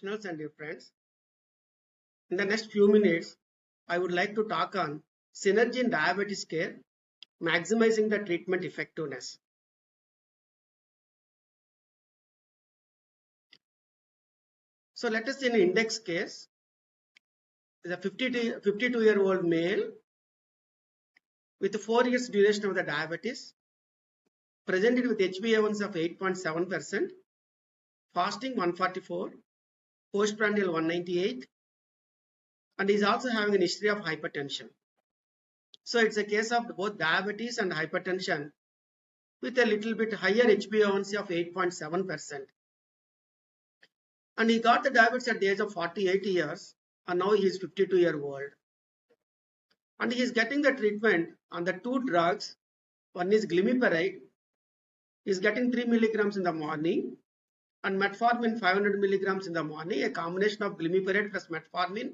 professionals and your friends. In the next few minutes, I would like to talk on synergy in diabetes care, maximizing the treatment effectiveness. So let us see an index case. The 52-year-old male with 4 years duration of the diabetes, presented with HbA1c of 8.7%, fasting 144, postprandial 198, and is also having a history of hypertension. So it's a case of both diabetes and hypertension with a little bit higher HbA1c of 8.7%. And he got the diabetes at the age of 48 years, and now he is 52-year-old. And he is getting the treatment on the two drugs. One is glimepiride. He is getting 3 milligrams in the morning, and metformin 500 milligrams in the morning, a combination of glimepiride plus metformin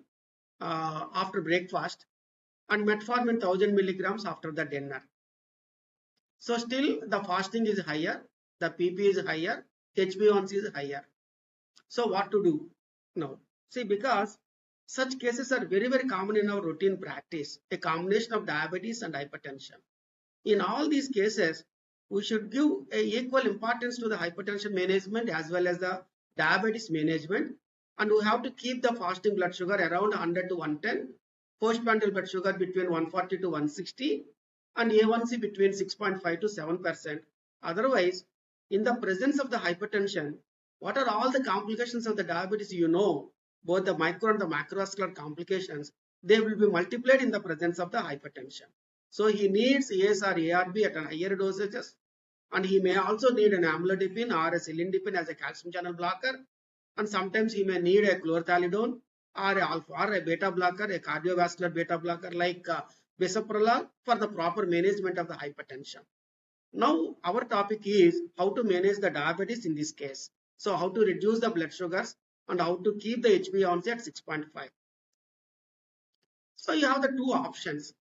after breakfast, and metformin 1000 milligrams after the dinner. So still the fasting is higher, the PP is higher, HbA1c is higher. So what to do now? See, because such cases are very, very common in our routine practice, a combination of diabetes and hypertension. In all these cases, we should give equal importance to the hypertension management as well as the diabetes management, and we have to keep the fasting blood sugar around 100 to 110, postprandial blood sugar between 140 to 160, and A1C between 6.5 to 7%. Otherwise, in the presence of the hypertension, what are all the complications of the diabetes? You know, both the micro and the macrovascular complications, they will be multiplied in the presence of the hypertension. So he needs AS or ARB at higher dosages, and he may also need an amlodipine or a cilindipine as a calcium channel blocker, and sometimes he may need a chlorthalidone or a beta blocker, a cardiovascular beta blocker like bisoprolol for the proper management of the hypertension. Now our topic is how to manage the diabetes in this case. So how to reduce the blood sugars and how to keep the HbA1c at 6.5. So you have the two options.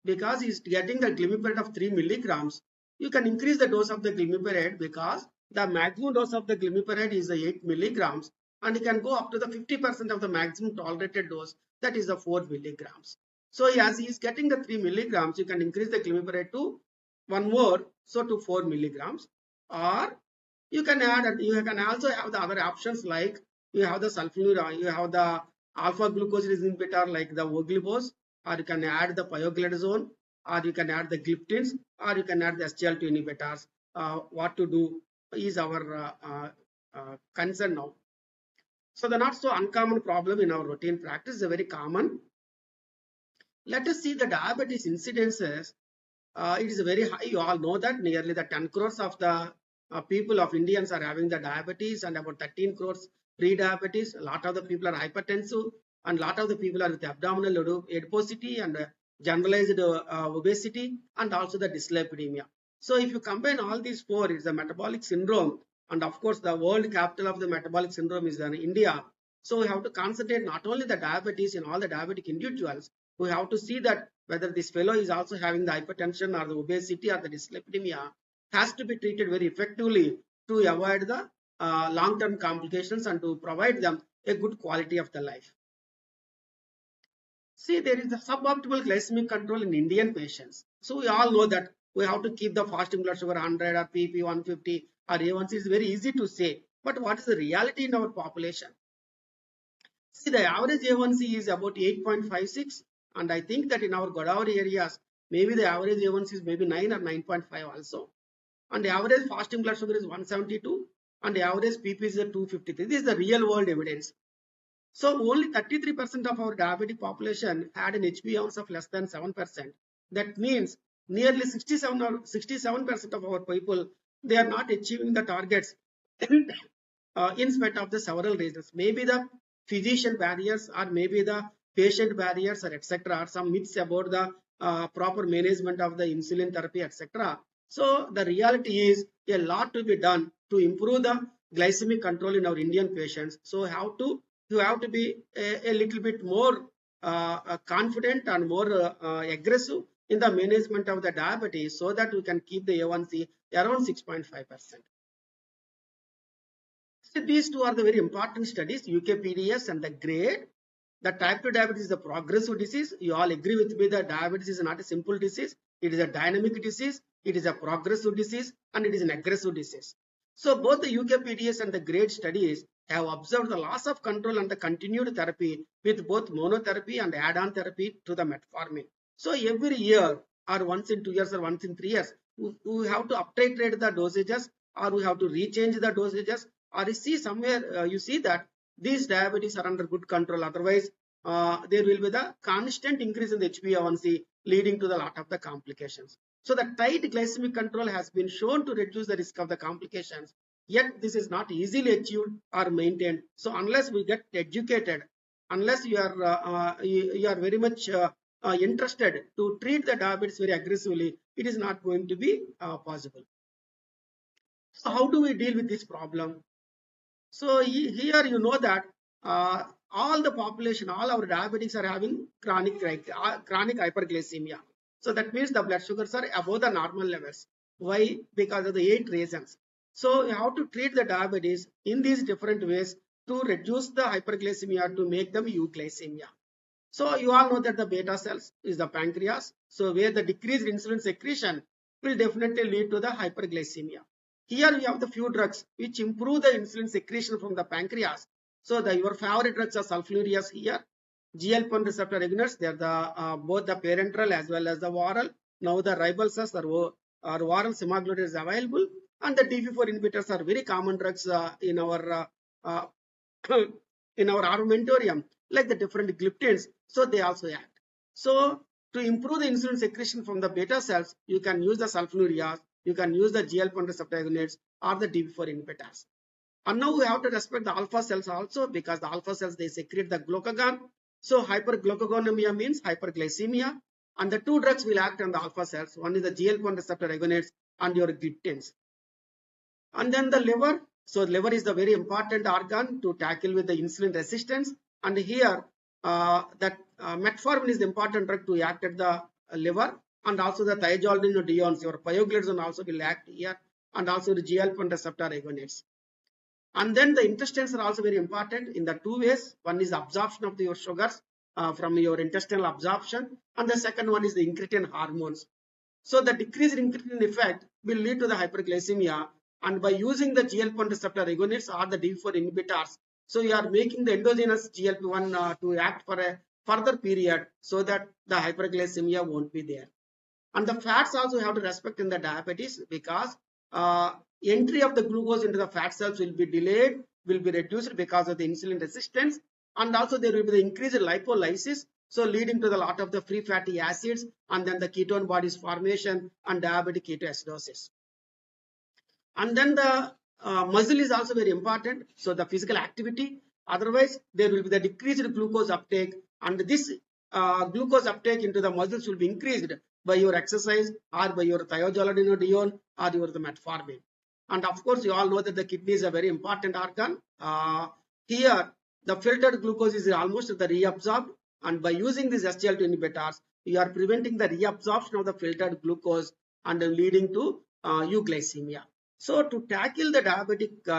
Because he's getting the glimepiride of 3 milligrams, you can increase the dose of the glimepiride because the maximum dose of the glimepiride is 8 milligrams, and he can go up to the 50% of the maximum tolerated dose, that is the 4 milligrams. So as he is getting the 3 milligrams, you can increase the glimepiride to one more, so to 4 milligrams, or you can add, you can also have the other options like you have the sulfonylurea, you have the alpha glucosidase inhibitor like the voglibose, or you can add the pioglitazone, or you can add the gliptins, or you can add the SGLT inhibitors. What to do is our concern now. So the not so uncommon problem in our routine practice is very common. Let us see the diabetes incidences. It is very high. You all know that nearly the 10 crores of the people of Indians are having the diabetes, and about 13 crores pre-diabetes. A lot of the people are hypertensive, and a lot of the people are with abdominal adiposity and generalized obesity, and also the dyslipidemia. So if you combine all these four, it's a metabolic syndrome, and of course the world capital of the metabolic syndrome is in India. So we have to concentrate not only the diabetes in all the diabetic individuals, we have to see that whether this fellow is also having the hypertension or the obesity or the dyslipidemia, has to be treated very effectively to avoid the long-term complications and to provide them a good quality of the life. See, there is a suboptimal glycemic control in Indian patients. So we all know that we have to keep the fasting blood sugar 100 or PP 150 or A1C is very easy to say. But what is the reality in our population? See, the average A1C is about 8.56, and I think that in our Godavari areas, maybe the average A1C is maybe 9 or 9.5 also. And the average fasting blood sugar is 172, and the average PP is 253. This is the real world evidence. So only 33% of our diabetic population had an HbA1c of less than 7%. That means nearly 67% of our people, they are not achieving the targets in spite of the several reasons. Maybe the physician barriers, or maybe the patient barriers, or etc. Or some myths about the proper management of the insulin therapy, etc. So the reality is a lot to be done to improve the glycemic control in our Indian patients. So you have to be a little bit more confident and more aggressive in the management of the diabetes, so that we can keep the A1C around 6.5%. So these two are the very important studies, UKPDS and the GRADE. The type 2 diabetes is a progressive disease. You all agree with me that diabetes is not a simple disease. It is a dynamic disease. It is a progressive disease and it is an aggressive disease. So both the UKPDS and the GRADE studies have observed the loss of control and the continued therapy with both monotherapy and add-on therapy to the metformin. So every year or once in 2 years or once in 3 years, we have to uptitrate the dosages or we have to rechange the dosages, or you see somewhere you see that these diabetes are under good control. Otherwise, there will be the constant increase in the HbA1c leading to the lot of the complications. So the tight glycemic control has been shown to reduce the risk of the complications. Yet this is not easily achieved or maintained. So unless we get educated, unless you are very much interested to treat the diabetes very aggressively, it is not going to be possible. So how do we deal with this problem? So here you know that all the population, all our diabetics are having chronic hyperglycemia. So that means the blood sugars are above the normal levels. Why? Because of the 8 reasons. So you have to treat the diabetes in these different ways to reduce the hyperglycemia, to make them euglycemia. So you all know that the beta cells is the pancreas. So where the decreased insulin secretion will definitely lead to the hyperglycemia. Here we have the few drugs which improve the insulin secretion from the pancreas. So your favorite drugs are sulfonylureas here. GLP-1 receptor agonists, they are the both the parenteral as well as the oral. Now the ribosas or oral semaglutide is available, and the DP4 inhibitors are very common drugs in our in our armamentarium, like the different gliptins. So they also act. So to improve the insulin secretion from the beta cells, you can use the sulfonylureas, you can use the GLP-1 receptor agonists or the DP4 inhibitors. And now we have to respect the alpha cells also, because the alpha cells, they secrete the glucagon. So hyperglucagonemia means hyperglycemia, and the two drugs will act on the alpha cells. One is the GLP-1 receptor agonists and your gliptins. And then the liver. So liver is the very important organ to tackle with the insulin resistance. And here that metformin is the important drug to act at the liver, and also the thiazolidinediones, your pioglitazone also will act here, and also the GLP-1 receptor agonists. And then the intestines are also very important in the two ways. One is the absorption of your sugars from your intestinal absorption, and the second one is the incretin hormones. So the decreased incretin effect will lead to the hyperglycemia, and by using the GLP-1 receptor agonists or the DP4 inhibitors, so you are making the endogenous GLP-1 to act for a further period, so that the hyperglycemia won't be there. And the fats also have to respect in the diabetes, because entry of the glucose into the fat cells will be delayed, will be reduced because of the insulin resistance, and also there will be the increased lipolysis, so leading to the lot of the free fatty acids, and then the ketone bodies formation and diabetic ketoacidosis. And then the muscle is also very important, so the physical activity. Otherwise there will be the decreased glucose uptake, and this glucose uptake into the muscles will be increased by your exercise or by your thiazolidinedione or your the metformin. And of course you all know that the kidney is a very important organ. Here the filtered glucose is almost the reabsorbed, and by using these SGLT inhibitors, you are preventing the reabsorption of the filtered glucose and leading to euglycemia. So to tackle the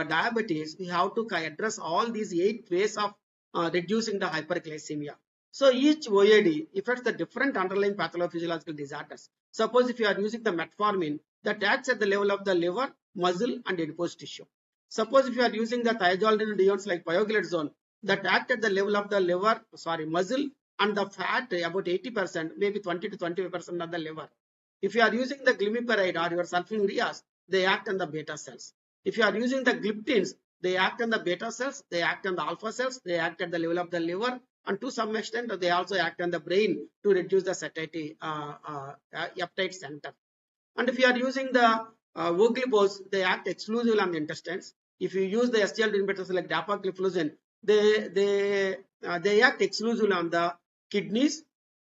diabetes, we have to address all these 8 ways of reducing the hyperglycemia. So each OAD affects the different underlying pathophysiological disorders. Suppose if you are using the metformin, that acts at the level of the liver, muscle and adipose tissue. Suppose if you are using the thiazolidinediones like pioglitazone, that act at the level of the liver, muscle and the fat about 80%, maybe 20 to 25% of the liver. If you are using the glimepiride or your sulfonylureas, they act on the beta cells. If you are using the gliptins, they act on the beta cells, they act on the alpha cells, they act at the level of the liver, and to some extent they also act on the brain to reduce the satiety appetite center. And if you are using the voglibos, they act exclusively on the intestines. If you use the SGLT inhibitors like dapagliflozin, they act exclusively on the kidneys.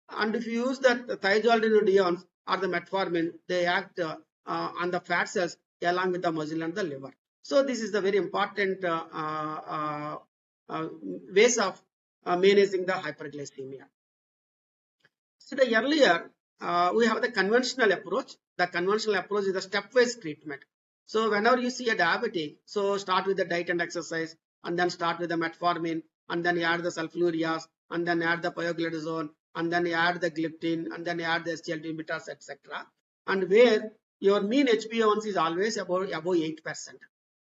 And if you use the thiazolidinediones or the metformin, they act on the fat cells along with the muscle and the liver. So this is the very important ways of managing the hyperglycemia. So the earlier we have the conventional approach. The conventional approach is the stepwise treatment. So whenever you see a diabetic, so start with the diet and exercise, and then start with the metformin, and then you add the sulfonylureas, and then add the pioglitazone, and then you add the gliptin, and then you add the SGLT inhibitors, etc. And where your mean HbA1c is always above 8%.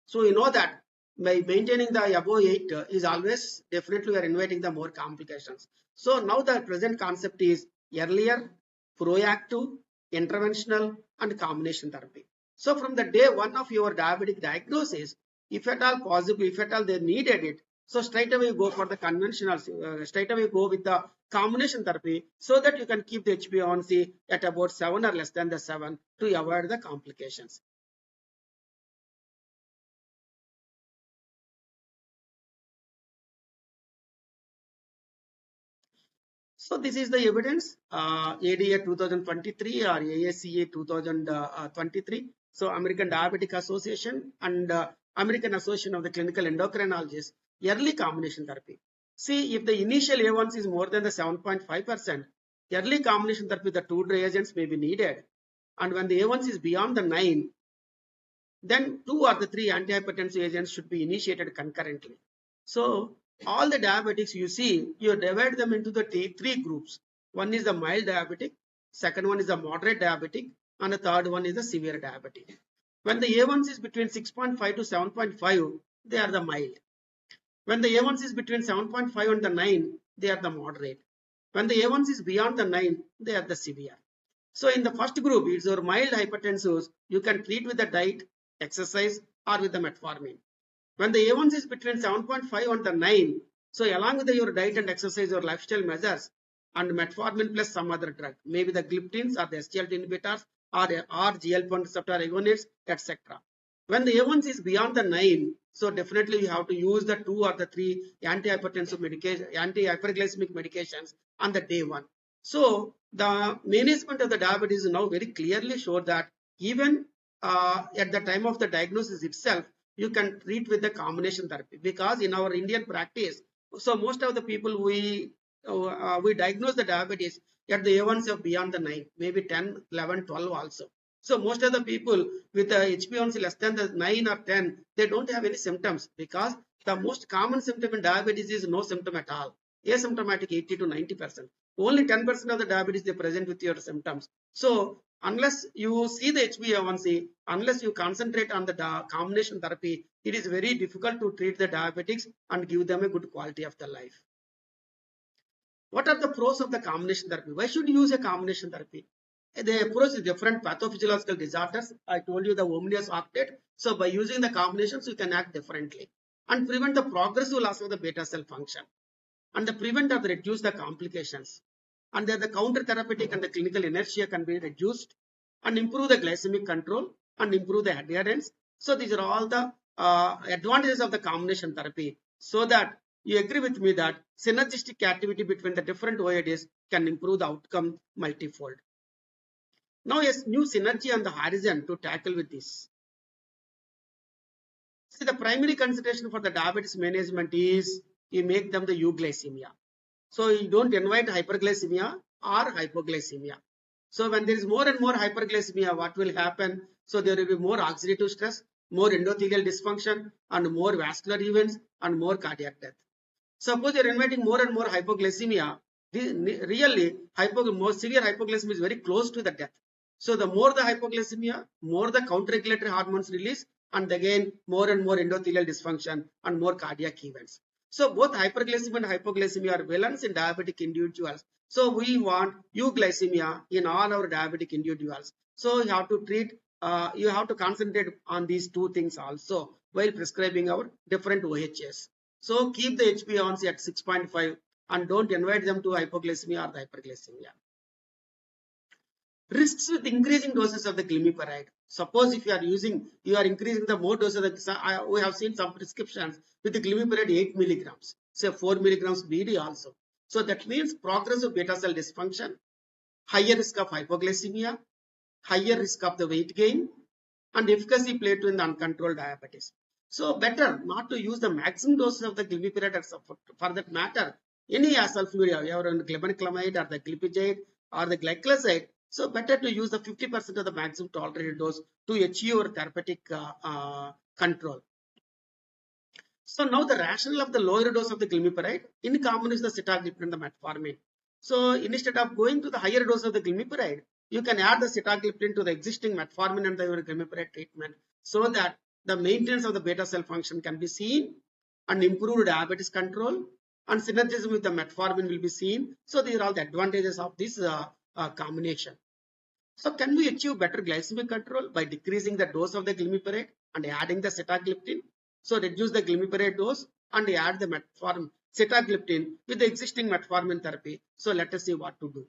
So you know that by maintaining the above 8 is always definitely we are inviting the more complications. So now the present concept is earlier, proactive, interventional, and combination therapy. So from the day one of your diabetic diagnosis, if at all possible, if at all they needed it, so straight away go for the conventional, straight away go with the combination therapy so that you can keep the HbA1c at about 7 or less than the 7 to avoid the complications. So this is the evidence, ADA 2023 or AACA 2023. So American Diabetic Association and American Association of the Clinical Endocrinologists, early combination therapy. See, if the initial A1C is more than the 7.5%, early combination therapy, the two reagents may be needed. And when the A1C is beyond the 9, then 2 or the 3 antihypertensive agents should be initiated concurrently. So all the diabetics you see, you divide them into the three groups. One is the mild diabetic, second one is the moderate diabetic, and the third one is the severe diabetic. When the A1C is between 6.5 to 7.5, they are the mild. When the A1C is between 7.5 and the 9, they are the moderate. When the A1C is beyond the 9, they are the severe. So in the first group, it's your mild hypertensives, you can treat with the diet, exercise, or with the metformin. When the A1C is between 7.5 and the 9, so along with your diet and exercise, your lifestyle measures, and metformin plus some other drug, maybe the gliptins or the SGLT inhibitors or GLP-1 receptor agonists, etc. When the A1C is beyond the 9, so definitely you have to use the 2 or the 3 antihypertensive medication, anti-hyperglycemic medications on the day 1. So the management of the diabetes is now very clearly shown that even at the time of the diagnosis itself, you can treat with the combination therapy, because in our Indian practice, so most of the people we diagnose the diabetes at the A1C of beyond the 9, maybe 10, 11, 12 also. So most of the people with the HbA1c less than the 9 or 10, they don't have any symptoms, because the most common symptom in diabetes is no symptom at all. Asymptomatic 80 to 90%. Only 10% of the diabetes they present with your symptoms. So unless you see the HbA1c, unless you concentrate on the combination therapy, it is very difficult to treat the diabetics and give them a good quality of the life. What are the pros of the combination therapy? Why should you use a combination therapy? The approach is different pathophysiological disorders. I told you the homogeneous octet. So by using the combinations, you can act differently and prevent the progressive loss of the beta cell function, and the prevent or reduce the complications. And then the counter therapeutic and the clinical inertia can be reduced, and improve the glycemic control and improve the adherence. So these are all the advantages of the combination therapy, so that you agree with me that synergistic activity between the different OADs can improve the outcome multifold. Now, yes, new synergy on the horizon to tackle with this. See, the primary consideration for the diabetes management is you make them the euglycemia. So you don't invite hyperglycemia or hypoglycemia. So when there is more and more hyperglycemia, what will happen? So there will be more oxidative stress, more endothelial dysfunction, and more vascular events, and more cardiac death. Suppose you're inviting more and more hypoglycemia, really more severe hypoglycemia is very close to the death. So the more the hypoglycemia, more the counter-regulatory hormones release, and again more and more endothelial dysfunction and more cardiac events. So both hyperglycemia and hypoglycemia are villains in diabetic individuals. So we want euglycemia in all our diabetic individuals. So you have to treat, you have to concentrate on these two things also while prescribing our different OHS. So keep the HbA1c at 6.5 and don't invite them to hypoglycemia or the hyperglycemia. Risks with increasing doses of the glimepiride. Suppose if you are increasing the more doses of the, we have seen some prescriptions with the glimepiride 8 milligrams, say 4 milligrams BD also. So that means progressive beta cell dysfunction, higher risk of hypoglycemia, higher risk of the weight gain, and efficacy plateau in the uncontrolled diabetes. So better not to use the maximum doses of the glimepiride, for that matter, any sulfonylurea, glibenclamide or the glipizide or the glycoside. So better to use the 50% of the maximum tolerated dose to achieve your therapeutic control. So now the rationale of the lower dose of the glimepiride in combination with the sitagliptin and the metformin. So instead of going to the higher dose of the glimepiride, you can add the sitagliptin to the existing metformin and the glimepiride treatment, so that the maintenance of the beta cell function can be seen and improved diabetes control and synergism with the metformin will be seen. So these are all the advantages of this combination. So can we achieve better glycemic control by decreasing the dose of the glimepiride and adding the sitagliptin? So reduce the glimepiride dose and add the metformin, sitagliptin with the existing metformin therapy. So let us see what to do.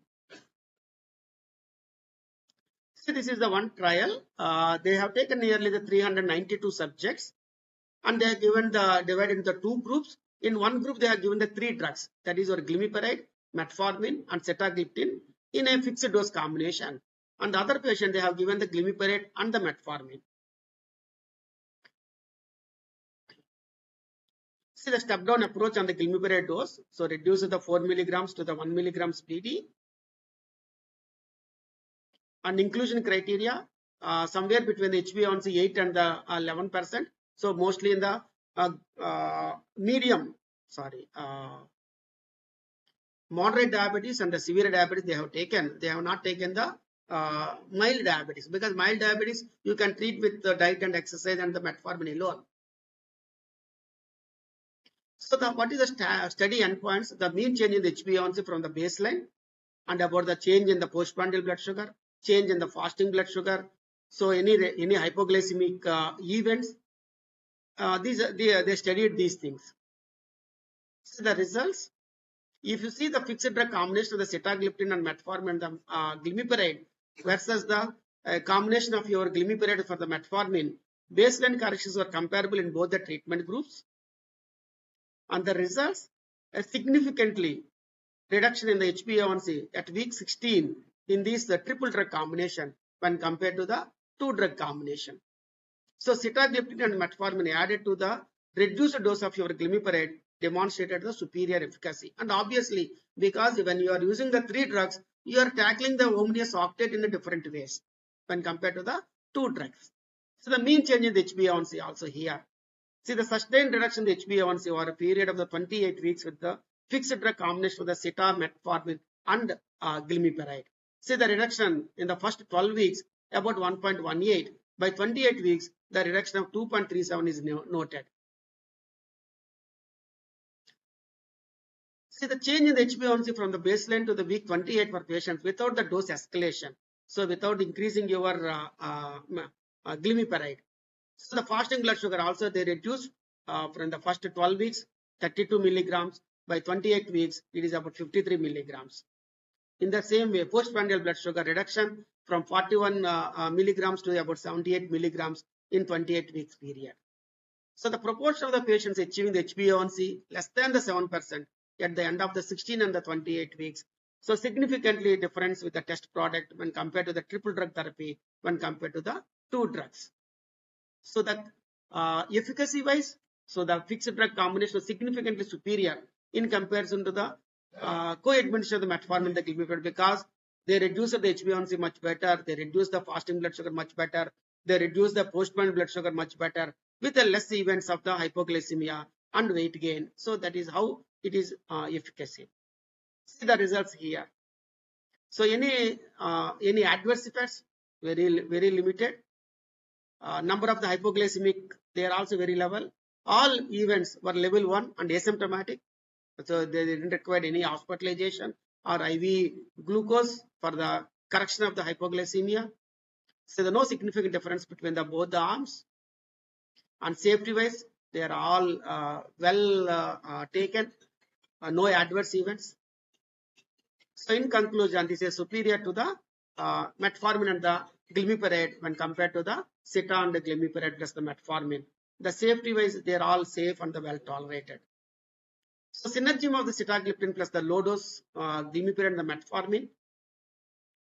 So this is the one trial. They have taken nearly the 392 subjects and they are given the divided into two groups. In one group, they are given the three drugs, that is, your glimepiride, metformin, and sitagliptin in a fixed dose combination. And the other patient, they have given the glimepiride and the metformin. See the step down approach on the glimepiride dose. So reduce the 4 milligrams to the 1 milligrams PD. And inclusion criteria, somewhere between the HbA1c 8 and the 11%. So mostly in the moderate diabetes and the severe diabetes they have taken. They have not taken the mild diabetes, because mild diabetes you can treat with the diet and exercise and the metformin alone. So what is the study endpoints? The mean change in the HbA1c from the baseline, and about the change in the postprandial blood sugar, change in the fasting blood sugar. So any hypoglycemic events, they studied these things. So the results, if you see the fixed drug combination of the sitagliptin and metformin and the glimepiride versus the combination of your glimepiride for the metformin, baseline corrections were comparable in both the treatment groups. And the results, a significantly reduction in the HbA1c at week 16 in this triple drug combination when compared to the two drug combination. So sitagliptin and metformin added to the reduced dose of your glimepiride demonstrated the superior efficacy. And obviously, because when you are using the three drugs, you are tackling the homogeneous octet in a different ways when compared to the two drugs. So the mean change in the HbA1c also here. See the sustained reduction in the HbA1c over a period of the 28 weeks with the fixed drug combination of the sita, metformin and glimepiride. See the reduction in the first 12 weeks about 1.18. By 28 weeks, the reduction of 2.37 is noted. See the change in the HbA1c from the baseline to the week 28 for patients without the dose escalation. So without increasing your glimepiride. So the fasting blood sugar also they reduced from the first 12 weeks 32 milligrams. By 28 weeks, it is about 53 milligrams. In the same way, postprandial blood sugar reduction from 41 milligrams to about 78 milligrams in 28 weeks period. So the proportion of the patients achieving the HbA1c less than the 7% at the end of the 16 and the 28 weeks. So significantly difference with the test product when compared to the triple drug therapy when compared to the two drugs. So that efficacy wise, so the fixed drug combination was significantly superior in comparison to the co-administration of the metformin and the glimepiride, because they reduced the HbA1c much better, they reduced the fasting blood sugar much better, they reduced the postprandial blood sugar much better with the less events of the hypoglycemia and weight gain. So that is how it is efficacy. See the results here. So any adverse effects, very limited. Number of the hypoglycemic, they are also very level. All events were level 1 and asymptomatic. So they didn't require any hospitalization or IV glucose for the correction of the hypoglycemia. So there is no significant difference between both the arms. And safety wise, they are all well taken. No adverse events. So in conclusion, this is superior to the metformin and the glimepiride when compared to the sita and the glimepiride plus the metformin. The safety wise, they are all safe and well tolerated. So synergism of the sitagliptin plus the low dose glimepiride and the metformin.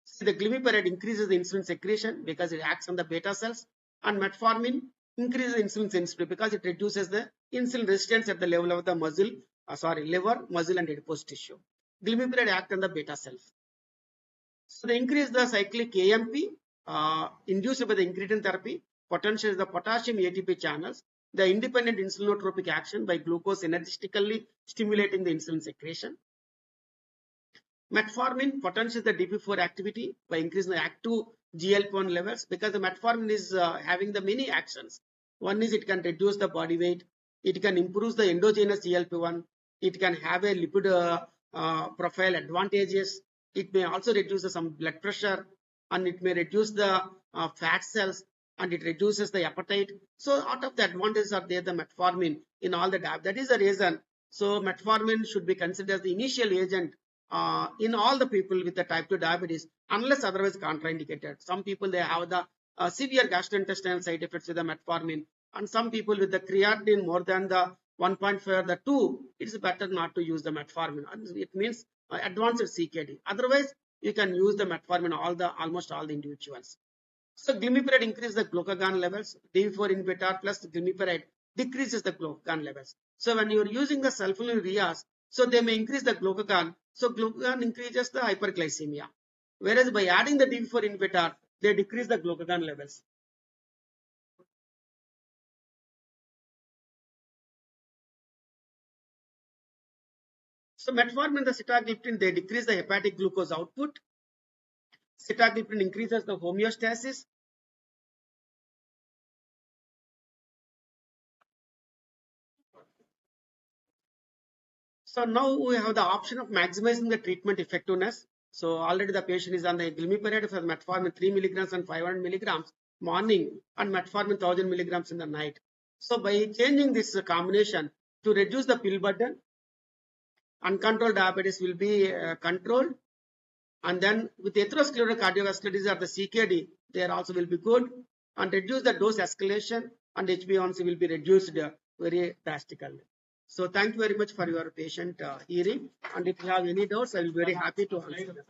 See, the glimepiride increases the insulin secretion because it acts on the beta cells, and metformin increases insulin sensitivity because it reduces the insulin resistance at the level of the liver, muscle and adipose tissue. Glimepiride acts on the beta cells. So they increase the cyclic AMP induced by the incretin therapy, potentiates the potassium ATP channels, the independent insulinotropic action by glucose energetically stimulating the insulin secretion. Metformin potentiates the DP4 activity by increasing the active GLP-1 levels, because the metformin is having the many actions. One is it can reduce the body weight, it can improve the endogenous GLP-1, it can have a lipid profile advantages, it may also reduce some blood pressure, and it may reduce the fat cells, and it reduces the appetite. So out of the advantages are there, the metformin in all the diet. That is the reason. So metformin should be considered as the initial agent in all the people with the type 2 diabetes, unless otherwise contraindicated. Some people, they have the severe gastrointestinal side effects with the metformin, and some people with the creatinine more than the 1.5 or the 2, it's better not to use the metformin. It means advanced CKD. Otherwise, you can use the metformin almost all the individuals. So glimepiride increases the glucagon levels. D4 inhibitor plus glimepiride decreases the glucagon levels. So when you are using the sulfonylureas, so they may increase the glucagon. So glucagon increases the hyperglycemia. Whereas by adding the D4 inhibitor, they decrease the glucagon levels. So metformin and the sitagliptin, they decrease the hepatic glucose output. Sitagliptin increases the homeostasis. So now we have the option of maximizing the treatment effectiveness. So already the patient is on the glimepiride for metformin 3 milligrams and 500 milligrams morning, and metformin 1000 milligrams in the night. So by changing this combination to reduce the pill burden, uncontrolled diabetes will be controlled. And then with atherosclerotic cardiovascular disease or the CKD, there also will be good, and reduce the dose escalation, and HbA1c will be reduced very drastically. So thank you very much for your patient hearing. And if you have any doubts, I will be very happy to answer them.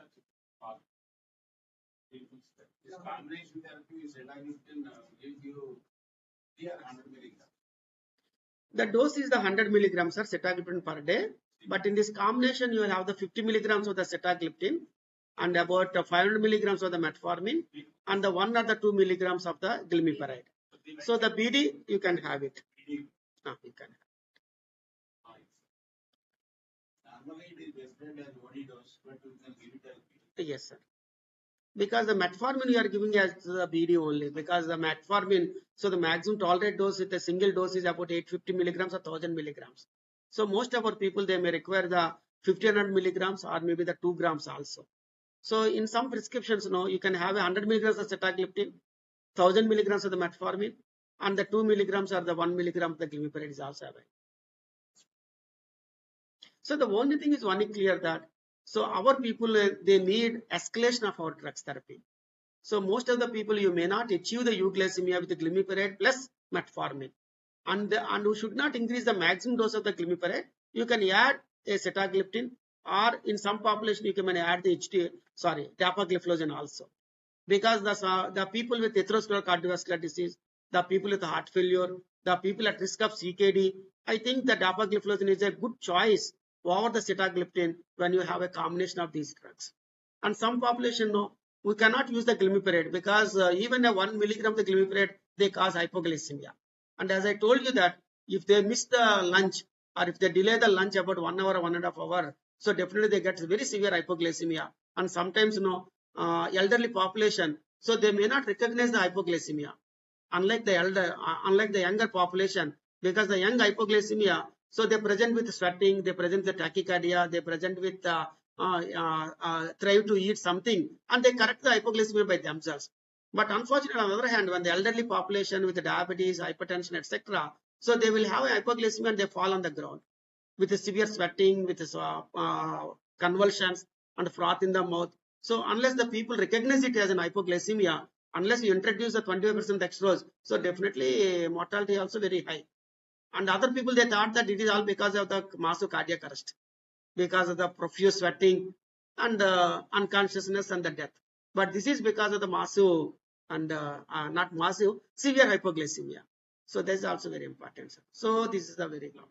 The dose is the 100 milligrams of sitagliptin per day. But in this combination, you will have the 50 milligrams of the sitagliptin and about 500 milligrams of the metformin and the 1 or the 2 milligrams of the glimepiride. So the BD, you can have it. You can have. Yes, sir. Because the metformin you are giving as the BD only, because the metformin, so the maximum tolerated dose with a single dose is about 850 milligrams or 1000 milligrams. So most of our people, they may require the 1500 milligrams or maybe the 2 grams also. So in some prescriptions, you can have 100 milligrams of sitagliptin, 1000 milligrams of the metformin, and the 2 milligrams or the 1 milligram of the glimepiride is also available. So the only thing is only clear that, so our people, they need escalation of our drugs therapy. So most of the people, you may not achieve the euglycemia with the glimepiride plus metformin. And we should not increase the maximum dose of the glimepiride. You can add a sitagliptin, or in some population, you can add the dapagliflozin also. Because the people with atherosclerotic cardiovascular disease, the people with heart failure, the people at risk of CKD, I think the dapagliflozin is a good choice over the sitagliptin when you have a combination of these drugs. And some population, no, we cannot use the glimepiride because even a 1 milligram of the glimepiride, they cause hypoglycemia. And as I told you that if they miss the lunch or if they delay the lunch about 1 hour or 1.5 hours, so definitely they get very severe hypoglycemia. And sometimes, elderly population, so they may not recognize the hypoglycemia. Unlike the younger population, because the young hypoglycemia, so they present with sweating, they present with tachycardia, they present with try to eat something, and they correct the hypoglycemia by themselves. But unfortunately, on the other hand, when the elderly population with diabetes, hypertension, etc., so they will have hypoglycemia and they fall on the ground with a severe sweating, with convulsions and froth in the mouth. So unless the people recognize it as an hypoglycemia, unless you introduce the 25% dextrose, so definitely mortality also very high. And other people, they thought that it is all because of the massive cardiac arrest, because of the profuse sweating and unconsciousness and the death. But this is because of the massive and not massive, severe hypoglycemia. So this is also very important. So this is the very long.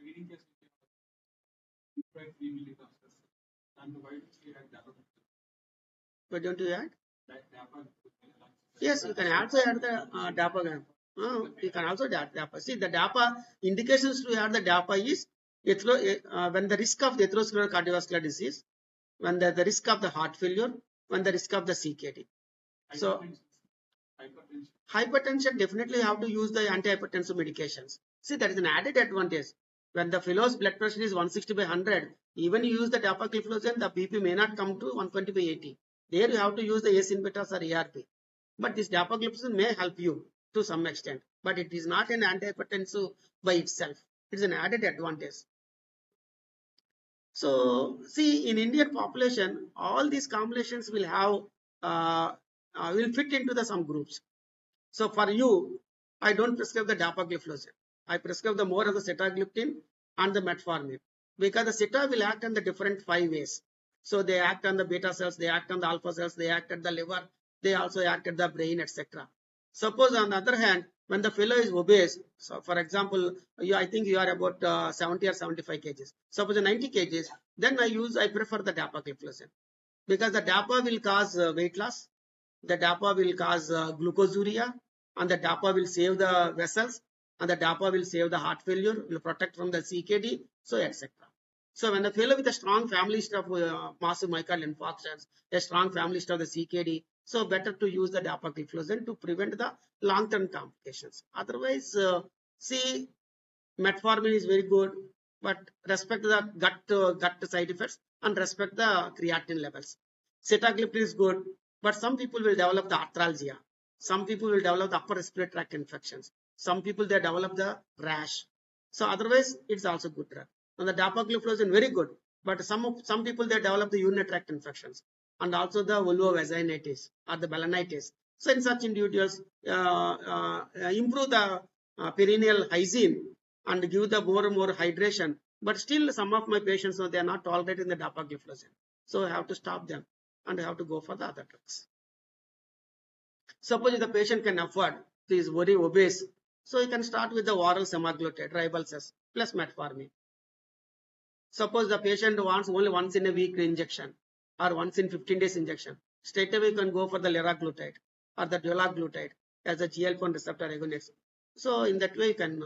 Why don't you add? Yes, you can also add the DAPA. You can also add DAPA. See, the DAPA indications to add the DAPA is when the risk of atherosclerotic cardiovascular disease, when the risk of the heart failure, when the risk of the CKD. So, hypertension, definitely have to use the antihypertensive medications. See, that is an added advantage. When the fellow's blood pressure is 160 by 100, even you use the dapagliflozin, the BP may not come to 120 by 80. There you have to use the ACE inhibitors or ARB. But this dapagliflozin may help you to some extent, but it is not an antihypertensive by itself. It is an added advantage. So, see, in Indian population, all these combinations will have will fit into the some groups. So for you, I don't prescribe the dapagliflozin. I prescribe the more of the sitagliptin and the metformin, because the sita will act on the different 5 ways. So they act on the beta cells, they act on the alpha cells, they act at the liver, they also act at the brain, etc. Suppose on the other hand, when the fellow is obese, so for example, I think you are about 70 or 75 kgs. Suppose 90 kgs, then I prefer the dapagliflozin, because the DAPA will cause weight loss, the DAPA will cause glucosuria, and the DAPA will save the vessels, and the DAPA will save the heart failure, will protect from the CKD, so etc. So when the fellow with a strong family history of massive myocardial infarctions, a strong family history of the CKD, so better to use the dapagliflozin to prevent the long-term complications. Otherwise, see, metformin is very good, but respect the gut side effects and respect the creatinine levels. Sitagliptin is good, but some people will develop the arthralgia. Some people will develop the upper respiratory tract infections. Some people they develop the rash. So otherwise, it's also good drug. And the dapagliflozin very good, but some people they develop the urinary tract infections and also the vulvovaginitis or the balanitis. So in such individuals, improve the perineal hygiene and give the more and more hydration. But still, some of my patients, they are not tolerating the dapagliflozin. So I have to stop them and I have to go for the other drugs. Suppose if the patient can afford, he is very obese, so you can start with the oral semaglutide, Ribelsus, plus metformin. Suppose the patient wants only once in a week injection or once in 15 days injection, straight away you can go for the liraglutide or the dulaglutide as a GLP-1 receptor agonist. So in that way you can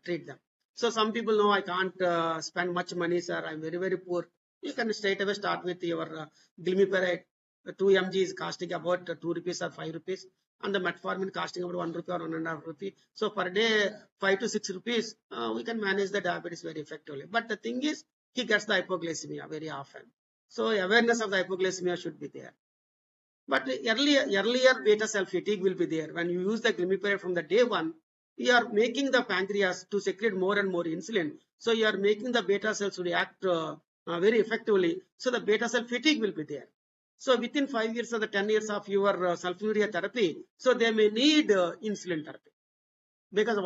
treat them. So some people know I can't spend much money, sir. I'm very, very poor. You can straight away start with your glimepiride. 2 mg is costing about 2 rupees or 5 rupees, and the metformin costing about 1 rupee or 1.5 rupee. So per day 5 to 6 rupees, we can manage the diabetes very effectively. But the thing is, he gets the hypoglycemia very often. So awareness of the hypoglycemia should be there. But earlier beta cell fatigue will be there. When you use the glimepiride from the day one, you are making the pancreas to secrete more and more insulin. So you are making the beta cells react very effectively. So the beta cell fatigue will be there. So within 5 years or the 10 years of your sulfonylurea therapy, so they may need insulin therapy, because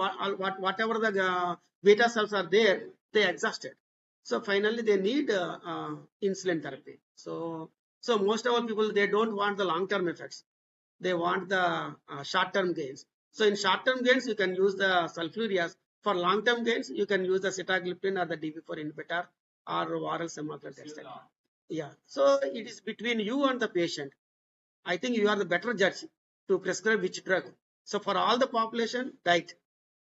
whatever the beta cells are there, they exhausted. So finally they need insulin therapy. So most of all people, they don't want the long-term effects. They want the short-term gains. So in short-term gains, you can use the sulfonylureas. For long-term gains, you can use the sitagliptin or the DB4 inhibitor or oral semaglutide, etc. Yeah. So it is between you and the patient. I think you are the better judge to prescribe which drug. So for all the population, diet.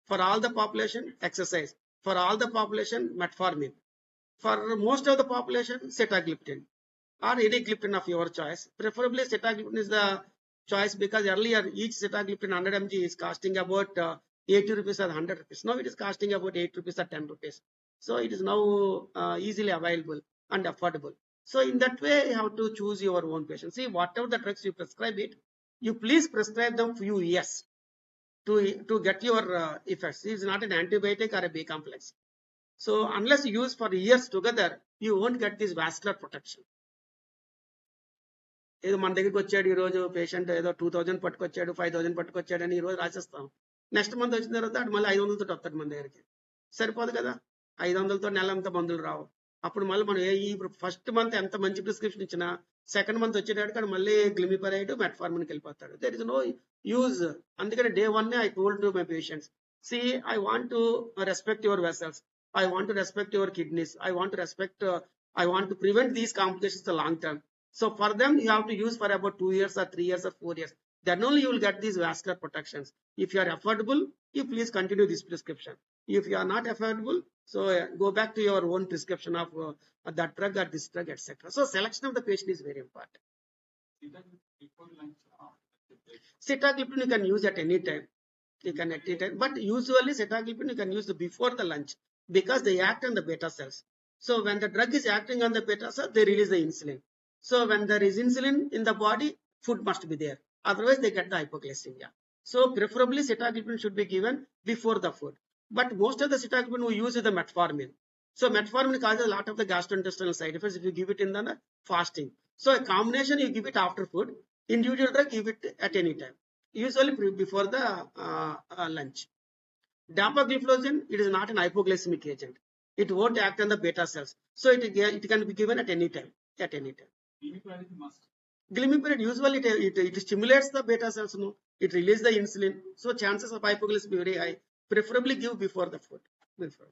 For all the population, exercise. For all the population, metformin. For most of the population, sitagliptin or any gliptin of your choice. Preferably sitagliptin is the choice, because earlier each sitagliptin 100 mg is costing about 80 rupees or 100 rupees. Now it is costing about 8 rupees or 10 rupees. So it is now easily available and affordable. So in that way, you have to choose your own patient. See, whatever the drugs you prescribe it, you please prescribe them few years to get your effects. It is not an antibiotic or a B complex. So unless you use for years together, you won't get this vascular protection. ఏదో మన దగ్గరికి వచ్చాడు ఈ రోజు patient ఏదో 2000 పట్టుకొచ్చాడు 5000 పట్టుకొచ్చాడు అని ఈ రోజు రాసేస్తాం. నెక్స్ట్ మంత్ వచ్చిన తర్వాత మళ్ళీ 500 తోటి వస్తాడు మన దగ్గరికి. సరిపోదు కదా, 500తో నెల అంతా మందులు రావు. అప్పుడు మళ్ళీ మనం ఈ ఫస్ట్ మంత్ ఎంత మంచి ప్రిస్క్రిప్షన్ ఇచ్చినా సెకండ్ మంత్ వచ్చేటప్పుడు మళ్ళీ గ్లిమిపరైడ్ మెట్ఫార్మిన్కి వెళ్ళిపోతాడు. There is no use. అందుకని day 1 I told to my patients, see I want to respect your vessels, I want to respect your kidneys, I want to prevent these complications the long term. So for them, you have to use for about 2 years or 3 years or 4 years. Then only you will get these vascular protections. If you are affordable, you please continue this prescription. If you are not affordable, so go back to your own prescription of that drug or this drug, etc. So selection of the patient is very important. Sitagliptin you can use at any time. You can at any time, but usually sitagliptin you can use before the lunch because they act on the beta cells. So when the drug is acting on the beta cells, they release the insulin. So when there is insulin in the body, food must be there. Otherwise, they get the hypoglycemia. So preferably sitagliptin should be given before the food. But most of the sitagliptin we use is the metformin. So metformin causes a lot of the gastrointestinal side effects if you give it in the fasting. So a combination you give it after food. Individual drug give it at any time. Usually before the lunch. Dapagliflozin, it is not an hypoglycemic agent. It won't act on the beta cells. So it can be given at any time. At any time. Glimepiride usually it stimulates the beta cells. No, it releases the insulin. So chances of hypoglycemia very high. Preferably give before the food. Before.